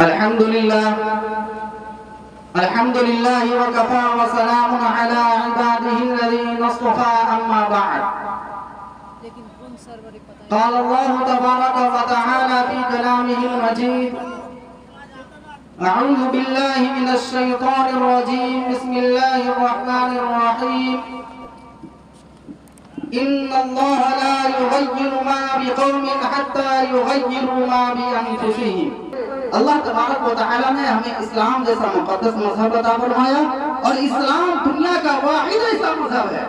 الحمد لله وكفى وسلام على عباده الذين اصطفى أما بعد. قال الله تبارك وتعالى في كلامه المجيد: أعوذ بالله من الشيطان الرجيم. بسم الله الرحمن الرحيم. إن الله لا يغير ما بقوم حتى يغيروا ما بأنفسهم. اللہ تبارک و تعالیٰ نے ہمیں اسلام جیسا مقدس مذہب عطا فرمایا، اور اسلام دنیا کا واحد ایسا مذہب ہے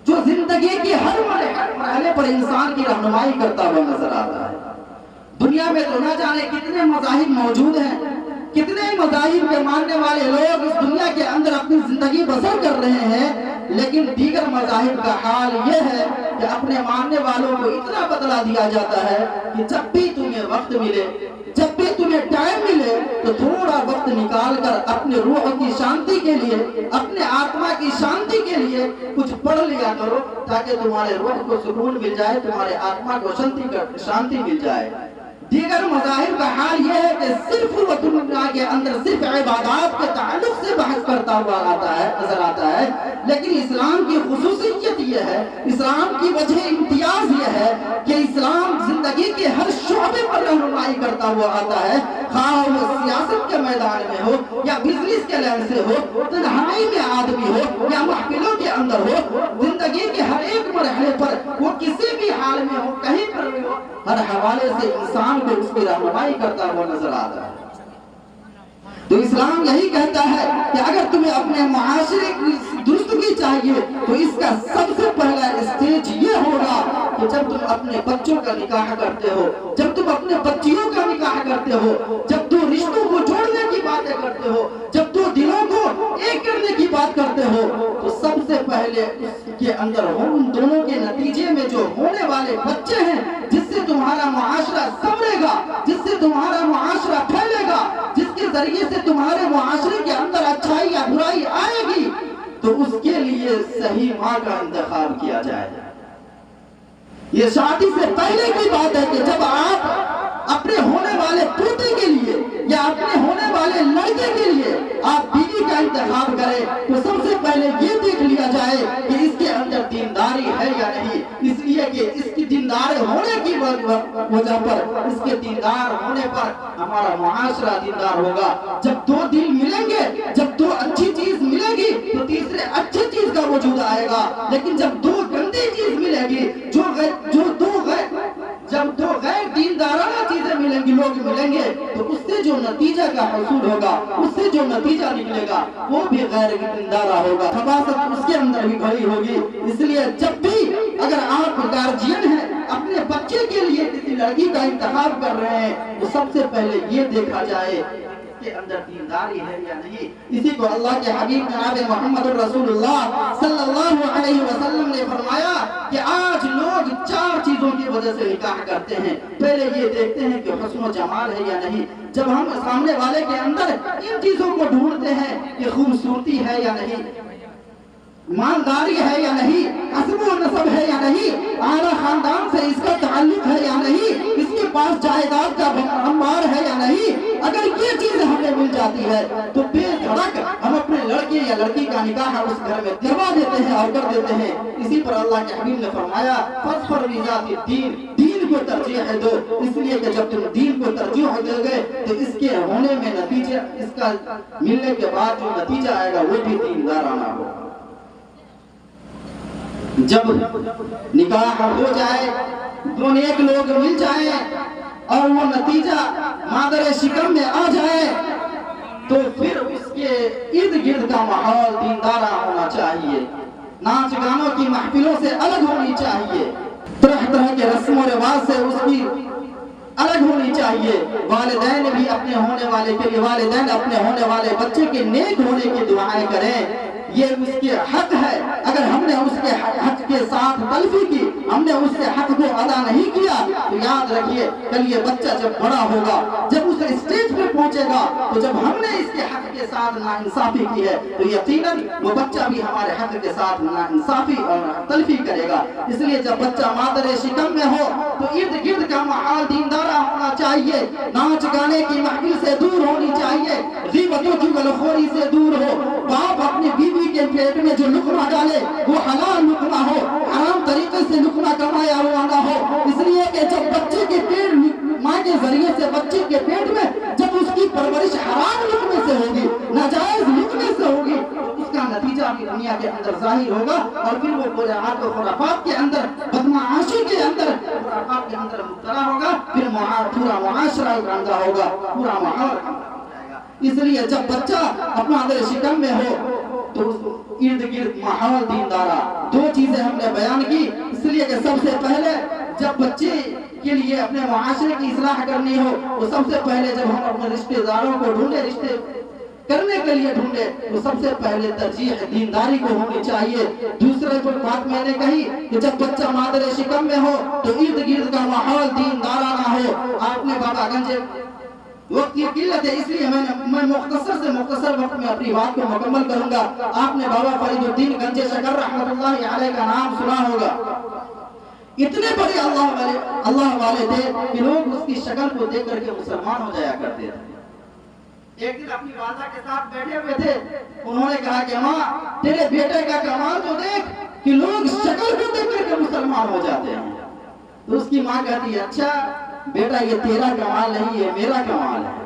جو زندگی کے ہر مرحلے پر انسان کی رہنمائی کرتا ہوا نظر آتا ہے۔ دنیا میں تو نہ جانے کتنے مذاہب موجود ہیں، کتنے مذاہب کے ماننے والے لوگ اس دنیا کے اندر اپنی زندگی بسر کر رہے ہیں، لیکن دیگر مذاہب کا حال یہ ہے کہ اپنے ماننے والوں کو اتنا بتلا دیا جاتا ہے کہ جب بھی تمہیں وقت ملے، جب بھی تمہیں ٹائم ملے تو تھوڑا وقت نکال کر اپنے روح کی شانتی کے لیے، اپنے آتما کی شانتی کے لیے کچھ پڑھ لیا کرو، تاکہ تمہارے روح کو سکون مل جائے، تمہارے آتما کو شانتی مل جائے۔ دیگر مذاہب کا حال یہ ہے کہ صرف وہ دنیا کے اندر صرف عبادات کے تعلق سے بحث کرتا ہوا نظر آتا ہے، لیکن اسلام کی خصوصیت یہ ہے، اسلام کی وجہ امتیاز یہ ہے کہ اسلام زندگی کے ہر شعبے پر رہنمائی کرتا ہوا آتا ہے، خواہ وہ سیاست کے میدان میں ہو یا بزنس کے لین سے ہو، تنہائی میں آدمی ہو یا محفلوں کے اندر ہو، زندگی کے ہر ایک مرحلے پر وہ کسی بھی حال میں ہو، کہیں پر بھی ہو، ہر حوالے سے انسان کو اس کی رہنمائی کرتا ہوا نظر آتا ہے۔ تو اسلام یہی کہتا ہے کہ اگر تمہیں اپنے معاشرے کی درستگی چاہیے تو اس کا سب سے پہلا اسٹیج یہ ہوگا کہ جب تم اپنے بچوں کا نکاح کرتے ہو، جب تم اپنے بچیوں کا نکاح کرتے ہو، جب دو رشتوں کو جوڑنے کی باتیں کرتے ہو، جب دو دلوں کو ایک کرنے کی بات کرتے ہو، تو سب سے پہلے اس کے اندر ان دونوں کے نتیجے میں جو ہونے والے بچے ہیں، جس سے تمہارا معاشرہ سنورے گا، جس سے تمہارا معاشرہ پھیلے گا، جس کے ذریعے سے تمہارے معاشرے کے اندر اچھائی یا برائی آئے گی، تو اس کے لیے صحیح ماں کا انتخاب کیا جائے۔ یہ شادی سے پہلے کی بات ہے کہ جب آپ اپنے ہونے والے پوتے کے لیے یا اپنے ہونے والے لڑکے کے لیے آپ بیوی کا انتخاب کریں تو سب سے پہلے یہ دیکھ لیا جائے کہ اس کے اندر دینداری ہے یا نہیں، اس لیے کہ اس کی دیندار ہونے کی وجہ پر، اس کے دیندار ہونے پر ہمارا معاشرہ دیندار ہوگا۔ جب دو دل ملیں گے، جب دو اچھی چیز ملے گی تو تیسرے اچھی چیز کا وجود آئے گا، لیکن جب دو گندی چیز ملے گی، جب دو غیر دیندارانہ چیزیں ملیں گی، لوگ ملیں گے، تو اس سے جو نتیجہ کا حصول ہوگا، اس سے جو نتیجہ نکلے گا وہ بھی غیر دیندارہ ہوگا، خباثت اس کے اندر بھی بھری ہوگی۔ اس لیے جب بھی اگر آپ گارجین ہیں، اپنے بچے کے لیے کسی لڑکی کا انتخاب کر رہے ہیں، تو سب سے پہلے یہ دیکھا جائے کے اندر دینداری ہے یا نہیں۔ اسی کو اللہ کے حبیب جناب محمد رسول اللہ صلی اللہ علیہ وسلم نے فرمایا کہ آج لوگ 4 چیزوں کی وجہ سے نکاح کرتے ہیں۔ پہلے یہ دیکھتے ہیں کہ حسن و جمال ہے یا نہیں۔ جب ہم سامنے والے کے اندر ان چیزوں کو ڈھونڈتے ہیں کہ خوبصورتی ہے یا نہیں، مالداری ہے یا نہیں، حسب و نسب ہے یا نہیں، اعلیٰ خاندان سے اس کا تعلق ہے یا نہیں، اس کے پاس جائیداد کا انبار ہے یا نہیں، اگر یہ چیز ہمیں مل جاتی ہے تو بے دھڑک ہم اپنے لڑکے یا لڑکی کا نکاح اس گھر میں کروا دیتے ہیں اور کر دیتے ہیں۔ اسی پر اللہ کے حبیب نے فرمایا فاظفر بذات الدین، دین کو ترجیح دو، اس لیے کہ جب تم دین کو ترجیح دو گے تو اس کے ہونے میں نتیجہ، اس کا ملنے کے بعد جو نتیجہ آئے گا وہ بھی دیندارانہ ہوگا۔ جب نکاح ہو جائے، دو نیک لوگ مل جائیں اور وہ نتیجہ مادر شکم میں آ جائے تو پھر اس کے ارد گرد کا ماحول دیندارہ ہونا چاہیے، ناچ گانوں کی محفلوں سے الگ ہونی چاہیے، طرح طرح کے رسم و رواج سے اس کی الگ ہونی چاہیے۔ والدین بھی اپنے ہونے والے کے لیے، والدین اپنے ہونے والے بچے کے نیک ہونے کی دعائیں کریں، یہ اس کے حق ہے۔ اگر ہم نے اس کے حق کے ساتھ تلفی کی، ہم نے اس کے حق کو ادا نہیں کیا تو یاد رکھیے کل یہ بچہ جب بڑا ہوگا، جب اس اسٹیج پہ پہنچے پہنچے گا تو جب ہم نے اس کے حق کے ساتھ ناانصافی کی ہے تو یقیناً وہ بچہ بھی ہمارے حق کے ساتھ ناانصافی اور تلفی کرے گا۔ اس لیے جب بچہ مادر شکم میں ہو تو ارد گرد کا ماحول دیندارہ ہونا چاہیے، ناچ گانے کی محفل سے دور ہونی چاہیے، غیبت و چغلخوری سے دور ہو، باپ اپنی بیوی کے پیٹ میں جو لقمہ ڈالے وہ حلال لقمہ ہو، حرام طریقے سے لقمہ کمایا ہوا نہ ہو۔ اس لیے کہ جب بچے کے پیٹ ماں کے ذریعے سے بچے کے پیٹ میں جب اس کی پرورش حرام لقمے سے ہوگی، ناجائز لقمے سے ہوگی، تو اس کا نتیجہ بھی دنیا کے اندر ظاہر ہوگا، اور پھر وہ بدعات و خرافات کے اندر، بدمعاشی کے اندر، خرافات کے اندر مبتلا ہوگا، پھر پورا معاشرہ گندہ ہوگا، پورا ماحول گندہ ہو جائے گا۔ اس لیے جب بچہ اپنا مادر شکم میں ہو تو ارد گرد ماحول دیندارہ، دو چیزیں ہم نے بیان کی۔ اس لیے کہ سب سے پہلے جب بچے کے لیے اپنے معاشرے کی اصلاح کرنی ہو تو سب سے پہلے جب ہم اپنے رشتہ داروں کو ڈھونڈے، رشتے کرنے کے لیے ڈھونڈے، تو سب سے پہلے ترجیح دینداری کو ہونی چاہیے۔ دوسرے پر بات میں نے کہی کہ جب بچہ مادر شکم میں ہو تو ارد گرد کا ماحول دیندارہ نہ ہو۔ آپ نے بابا گنج وقت کی قلت ہے، اس لیے میں مختصر وقت میں اپنی بات کو مکمل کروں گا۔ آپ نے بابا فرید الدین گنج شکر رحمت اللہ علیہ کا نام سنا ہوگا۔ اتنے بڑے اللہ والے تھے کہ لوگ اس کی شکل کو دیکھ کر کے مسلمان ہو جایا کرتے تھے۔ ایک دن اپنی والدہ کے ساتھ بیٹھے ہوئے تھے، انہوں نے کہا کہ ماں تیرے بیٹے کا کمال تو دیکھ کہ لوگ شکل کو دیکھ کر کے مسلمان ہو جاتے ہیں۔ تو اس کی ماں کہتی ہے اچھا بیٹا یہ تیرا کمال نہیں ہے، میرا کمال ہے۔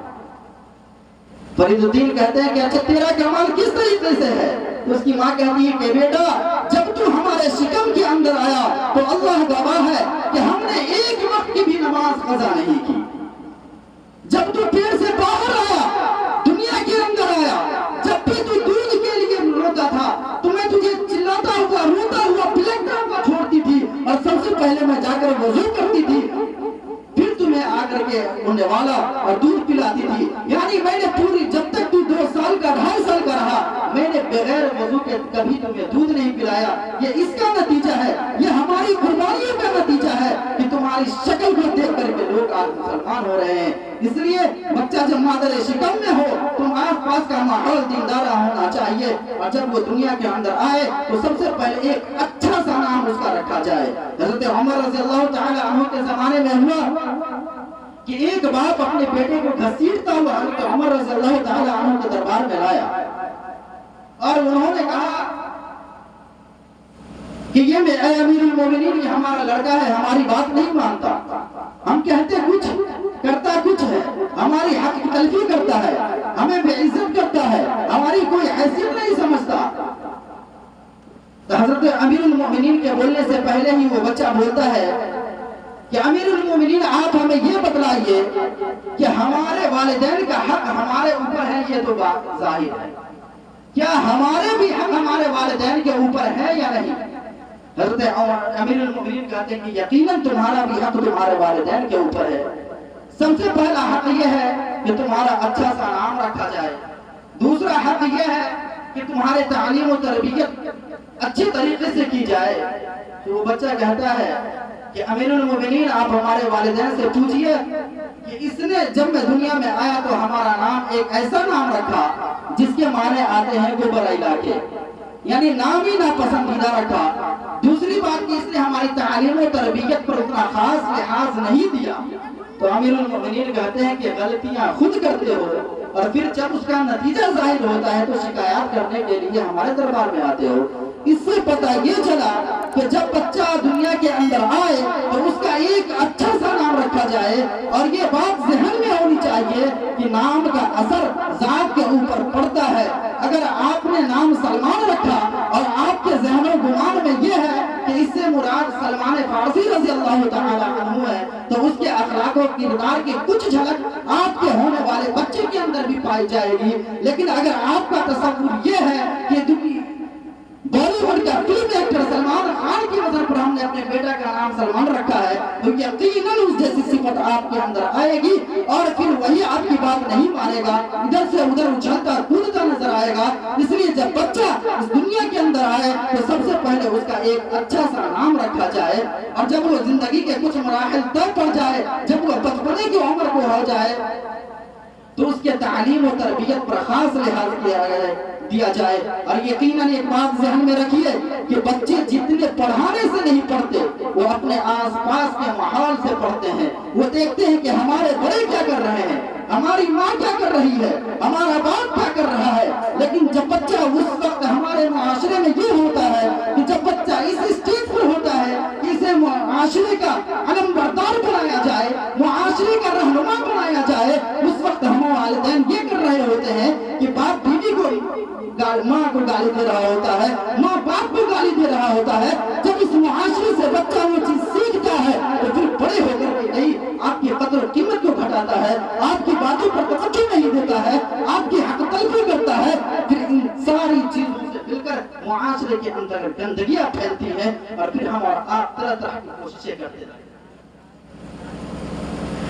فرید الدین کہتے ہیں کہ اچھا تیرا کمال کس طریقے سے ہے؟ تو اس کی ماں کہتی ہے کہ بیٹا جب تو ہمارے شکم کے اندر آیا تو اللہ گواہ ہے کہ ہم نے ایک وقت کی بھی نماز قضا نہیں کی۔ جب تو پیٹ سے باہر آیا، دنیا کے اندر آیا، جب بھی تو دودھ کے لیے روتا تھا تو میں تجھے چلاتا ہوا، روتا ہوا، پلکتا ہوا چھوڑتی تھی، اور سب سے پہلے میں جا کر وضو کرتی تھی، پھر تمہیں آ کر کے ہونے والا اور دودھ پلاتی تھی۔ یعنی میں نے پوری جب تک تو 2 سال کا 2.5 سال کا رہا میں نے بغیر وضو کے کبھی تمہیں دودھ نہیں پلایا۔ یہ اس کا نتیجہ ہے، یہ ہماری قربانیوں کا نتیجہ ہے کہ تمہاری شکل کو دیکھ کر کے لوگ آج مسلمان ہو رہے ہیں۔ اس لیے بچہ جب مادر شکم میں ہو تو آس پاس کا ماحول دیندارہ ہونا چاہیے، اور جب وہ دنیا کے اندر آئے تو سب سے پہلے ایک اچھا سا نام اس کا رکھا جائے۔ حضرت عمر رضی اللہ تعالی عنہ کے زمانے میں ہوا کہ ایک باپ اپنے بیٹے کو گھسیٹتا ہوا حضرت عمر رضی اللہ تعالی عنہ کے دربار میں لایا، اور انہوں نے کہا کہ یہ اے امیر المومنین یہ ہمارا لڑکا ہے، ہماری بات نہیں مانتا، ہم کہتے کچھ کرتا کچھ ہے، ہماری حق کی تلفی کرتا ہے، ہمیں بے عزت کرتا ہے، ہماری کوئی حیثیت نہیں سمجھتا۔ تو حضرت امیر المومنین کے بولنے سے پہلے ہی وہ بچہ بولتا ہے کہ امیر المومنین آپ ہمیں یہ بتلائیے کہ ہمارے والدین کا حق ہمارے اوپر ہے، یہ تو بات ظاہر ہے، کیا ہمارے بھی حق ہمارے والدین کے اوپر ہے یا نہیں؟ حضرت امیر المومنین کہتے ہیں کہ یقیناً تمہارا بھی حق تمہارے والدین کے اوپر ہے۔ سب سے پہلا حق یہ ہے کہ تمہارا اچھا سا نام رکھا جائے، دوسرا حق یہ ہے کہ تمہارے تعلیم و تربیت اچھی طریقے سے کی جائے۔ تو وہ بچہ کہتا ہے کہ امیر المومنین آپ ہمارے والدین سے پوچھئے کہ اس نے جب میں دنیا میں آیا تو ہمارا نام ایک ایسا نام رکھا جس کے معنی آتے ہیں گوبر علاقے، یعنی نام ہی ناپسندیدہ رکھا۔ دوسری بات کہ اس نے ہماری تعلیم و تربیت پر اتنا خاص لحاظ نہیں دیا۔ تو امیر المومنین کہتے ہیں کہ غلطیاں خود کرتے ہو، اور پھر جب اس کا نتیجہ ظاہر ہوتا ہے تو شکایات کرنے کے لیے ہمارے دربار میں آتے ہو۔ اس سے پتہ یہ چلا کہ جب بچہ دنیا کے اندر آئے تو اس کا ایک اچھا سا نام رکھا جائے، اور یہ بات ذہن میں ہونی چاہیے کہ نام کا اثر ذات کے اوپر پڑتا ہے۔ اگر آپ نے نام سلمان رکھا اور آپ کے ذہن و گمان میں یہ ہے کہ اس سے مراد سلمان فارسی رضی اللہ تعالی عنہ ہے، تو اس کے اخلاق و کردار کی کچھ جھلک آپ کے ہونے والے بچے کے اندر بھی پائی جائے گی۔ لیکن اگر آپ کا تصور یہ ہے کہ بالی ووڈ کا فلم ایکٹر سلمان خان کی وجہ پر ہم نے اپنے بیٹا کا نام سلمان رکھا ہے، تو یقیناً اس جیسی صفت آپ کے اندر آئے گی، اور پھر وہی آپ کی بات نہیں مانے گا، ادھر سے ادھر اچھلتا کودتا نظر آئے گا۔ اس لیے جب بچہ اس دنیا کے اندر آئے تو سب سے پہلے اس کا ایک اچھا سا نام رکھا جائے، اور جب وہ زندگی کے کچھ مراحل طے پڑ جائے، جب وہ بچپنے کی عمر کو ہو جائے تو اس کے تعلیم و تربیت پر خاص لحاظ دیا جائے. اور یقیناً ایک بات ذہن میں رکھیے کہ بچے جتنے پڑھانے سے نہیں پڑھتے وہ اپنے آس پاس کے ماحول سے پڑھتے ہیں. وہ دیکھتے ہیں کہ ہمارے بڑے کیا کر رہے ہیں, ہماری ماں کیا کر رہی ہے, ہمارا باپ کیا کر رہا ہے. لیکن جب بچہ اس وقت ہمارے معاشرے میں یہ ہوتا ہے کہ جب بچہ اس اسٹیج پر ہوتا ہے کہ اسے معاشرے کا علم بردار بنایا جائے, معاشرے کا رہنما بنایا جائے, اس وقت ہم والدین یہ کر رہے ہوتے ہیں کہ باپ بیوی کو ماں کو گالی دے رہا ہوتا ہے, ماں باپ کو گالی دے رہا ہوتا ہے. جب اس معاشرے سے بچہ وہ چیز سیکھتا ہے تو پھر بڑے ہو کر کے نہیں آپ کی قدر و قیمت کو گھٹاتا ہے, آپ کی باتوں پر توجہ نہیں دیتا ہے, آپ کی حق تلفی کرتا ہے. پھر ان ساری چیزوں سے مل کر معاشرے کے اندر گندگیاں پھیلتی ہیں اور پھر ہم اور آپ طرح طرح کی کوششیں کرتے رہتے ہیں.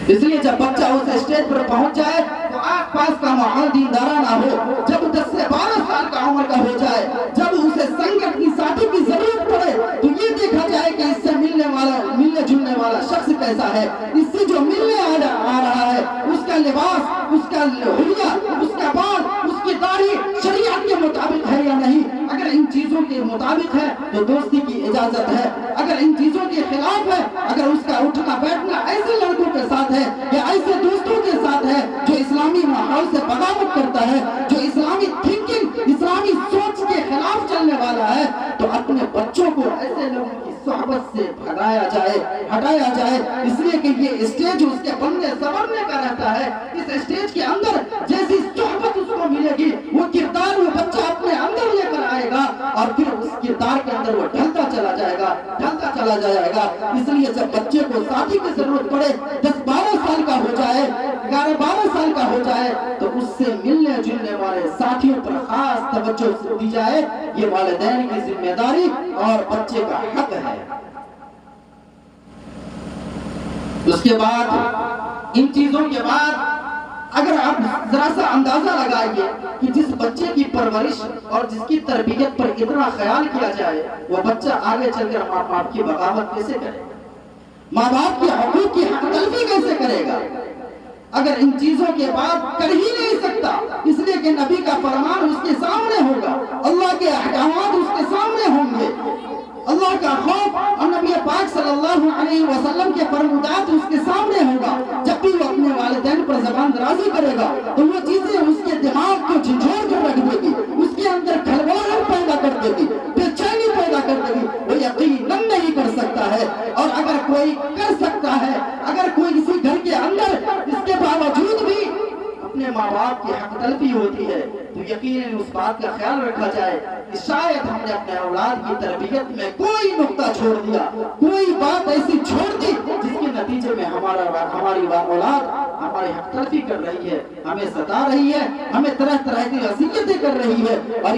اس لیے جب بچہ اس اسٹیج پر پہنچ جائے تو آس پاس کا ماحول دیندارانہ ہو. جب 10 سے 12 سال کا عمر کا ہو جائے, جب اسے سنگت کی ساتھی کی ضرورت پڑے تو یہ دیکھا جائے کہ اس سے ملنے جلنے والا شخص کیسا ہے, اس سے جو ملنے آ رہا ہے اس کا لباس, اس کا حلیہ, اس کا بال, اس کی داڑھی شریعت کے مطابق ہے یا نہیں. اگر ان چیزوں کے مطابق ہے تو دوستی کی اجازت ہے. اگر ان چیزوں کے خلاف ہے, اگر اس کا اٹھنا بیٹھنا ایسے لڑکوں کے ساتھ ہے یا ایسے دوستوں کے ساتھ ہے جو اسلامی ماحول سے بغاوت کرتا ہے, جو اسلامی تھنکنگ, اسلامی سوچ کے خلاف چلنے والا ہے, تو اپنے بچوں کو ایسے لوگوں کی صحبت سے بھگایا جائے, ہٹایا جائے. اس لیے کہ یہ اسٹیج اس کے بننے سنورنے کا رہتا ہے. اس اسٹیج کے اندر جیسی صحبت اس کو ملے گی وہ کردار وہ بچہ اپنے اندر لے کر آئے گا اور پھر اس کردار کے اندر وہ ڈھلتا چلا جائے گا, ڈھلتا چلا جائے گا. اس لیے جب بچے کو ساتھی کی ضرورت پڑے, 10-12 سال کا ہو جائے, 11-12 سال کا ہو جائے, تو اس سے ملنے جلنے والے ساتھیوں پر خاص توجہ دی جائے. یہ والدین کی ذمہ داری اور بچے کا حق ہے. اس کے بعد ان چیزوں کے بعد اگر آپ ذرا سا اندازہ لگائیے کہ جس بچے کی پرورش اور جس کی تربیت پر اتنا خیال کیا جائے وہ بچہ آگے چل کر ماں باپ کی بغاوت کیسے کرے گا, ماں باپ کے حقوق کی حق تلفی کیسے کرے گا اگر ان چیزوں کے بعد کر ہی نہیں سکتا. اس لیے کہ نبی کا فرمان اس کے سامنے ہوگا, اللہ کے احکامات اس کے سامنے ہوں گے, اللہ کا خوف اور نبی پاک صلی اللہ علیہ وسلم کے فرمودات اس کے سامنے ہوگا. جب بھی وہ اپنے والدین پر زبان درازی کرے گا تو وہ چیزیں اس کے دماغ کو جھنجھوڑ کر رکھ دے گی, اس کے اندر کھلواڑ پیدا کر دے گی, بے چینی پیدا کر دے گی. وہ یقیناً نہیں کر سکتا ہے. اور اگر کوئی کر سکتا ہے, اگر کوئی کسی گھر کے اندر اس کے باوجود بھی اپنے ماں باپ کی حق تلفی ہوتی ہے تو یقیناً اس بات کا خیال رکھا جائے کہ شاید ہم نے اپنے اولاد کی تربیت میں کوئی نقطہ چھوڑ دیا, کوئی بات ایسی چھوڑ دی جس کے نتیجے میں ہماری اولاد ہماری حق تلفی کر رہی ہے, ہمیں ستا رہی ہے, ہمیں طرح طرح کی اذیتیں کر رہی ہے. اور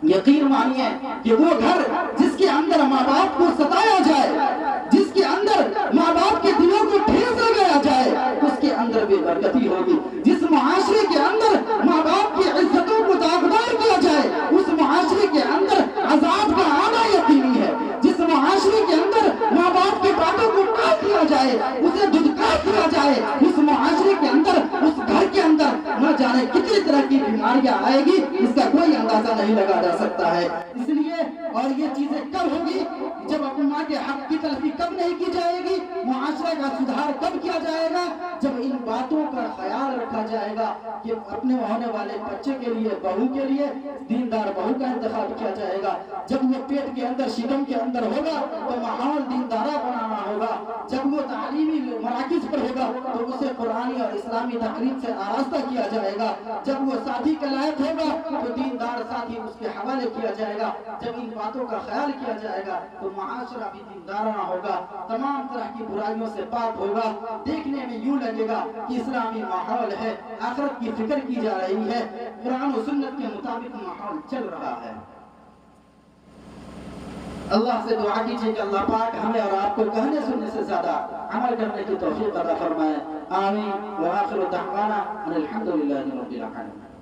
یقین مانیے کہ وہ گھر جس کے اندر ماں باپ کو ستایا جائے, جس کے اندر ماں باپ کے دلوں کو ٹھیس لگایا جائے, اس کے اندر بے برکتی ہوگی. جس معاشرے کے اندر ماں باپ کی عزتوں کو داغدار کیا جائے اس معاشرے کے اندر عذاب کا آنا یقینی ہے. جس معاشرے کے اندر ماں باپ کی باتوں کو کاٹ دیا جائے, اسے دھتکار دیا جائے, اس معاشرے کے اندر, اس گھر کے اندر نہ جانے کتنی طرح کی بیماریاں آئے گی, اس کا کوئی اندازہ نہیں لگا جا سکتا ہے. اس لیے اور یہ چیزیں کب ہوگی جب اپنی ماں کے حق کی تلفی کب نہیں کی جائے گی, معاشرے کا سدھار کب کیا جائے گا جب ان باتوں کا خیال رکھا جائے گا کہ اپنے ہونے والے بچے کے لیے, بہو کے لیے دیندار بہو کا انتخاب کیا جائے گا. جب وہ پیٹ کے اندر شکم کے اندر ہوگا تو ماحول دیندارہ بنانا ہوگا. جب وہ تعلیمی مراکز پر ہوگا تو اسے قرآنی اور اسلامی تقریب سے آراستہ کیا جائے گا. جب وہ ساتھی کے لائق ہوگا تو دیندار ساتھی اس کے حوالے کیا جائے گا. جب ان باتوں کا خیال کیا جائے گا تو معاشرہ بھی دیندارانہ ہوگا, تمام طرح کی برائیوں سے پاک ہوگا. دیکھنے میں یوں لگے گا کہ اسلامی ماحول ہے, آخرت کی فکر کی جا رہی ہے, قرآن و سنت کے مطابق ماحول چل رہا ہے. اللہ سے دعا کیجیے کہ اللہ پاک ہمیں اور آپ کو کہنے سننے سے زیادہ عمل کرنے کی توفیق عطا فرمائے. آمین. وآخر دعوانا ان الحمد للہ رب العالمین.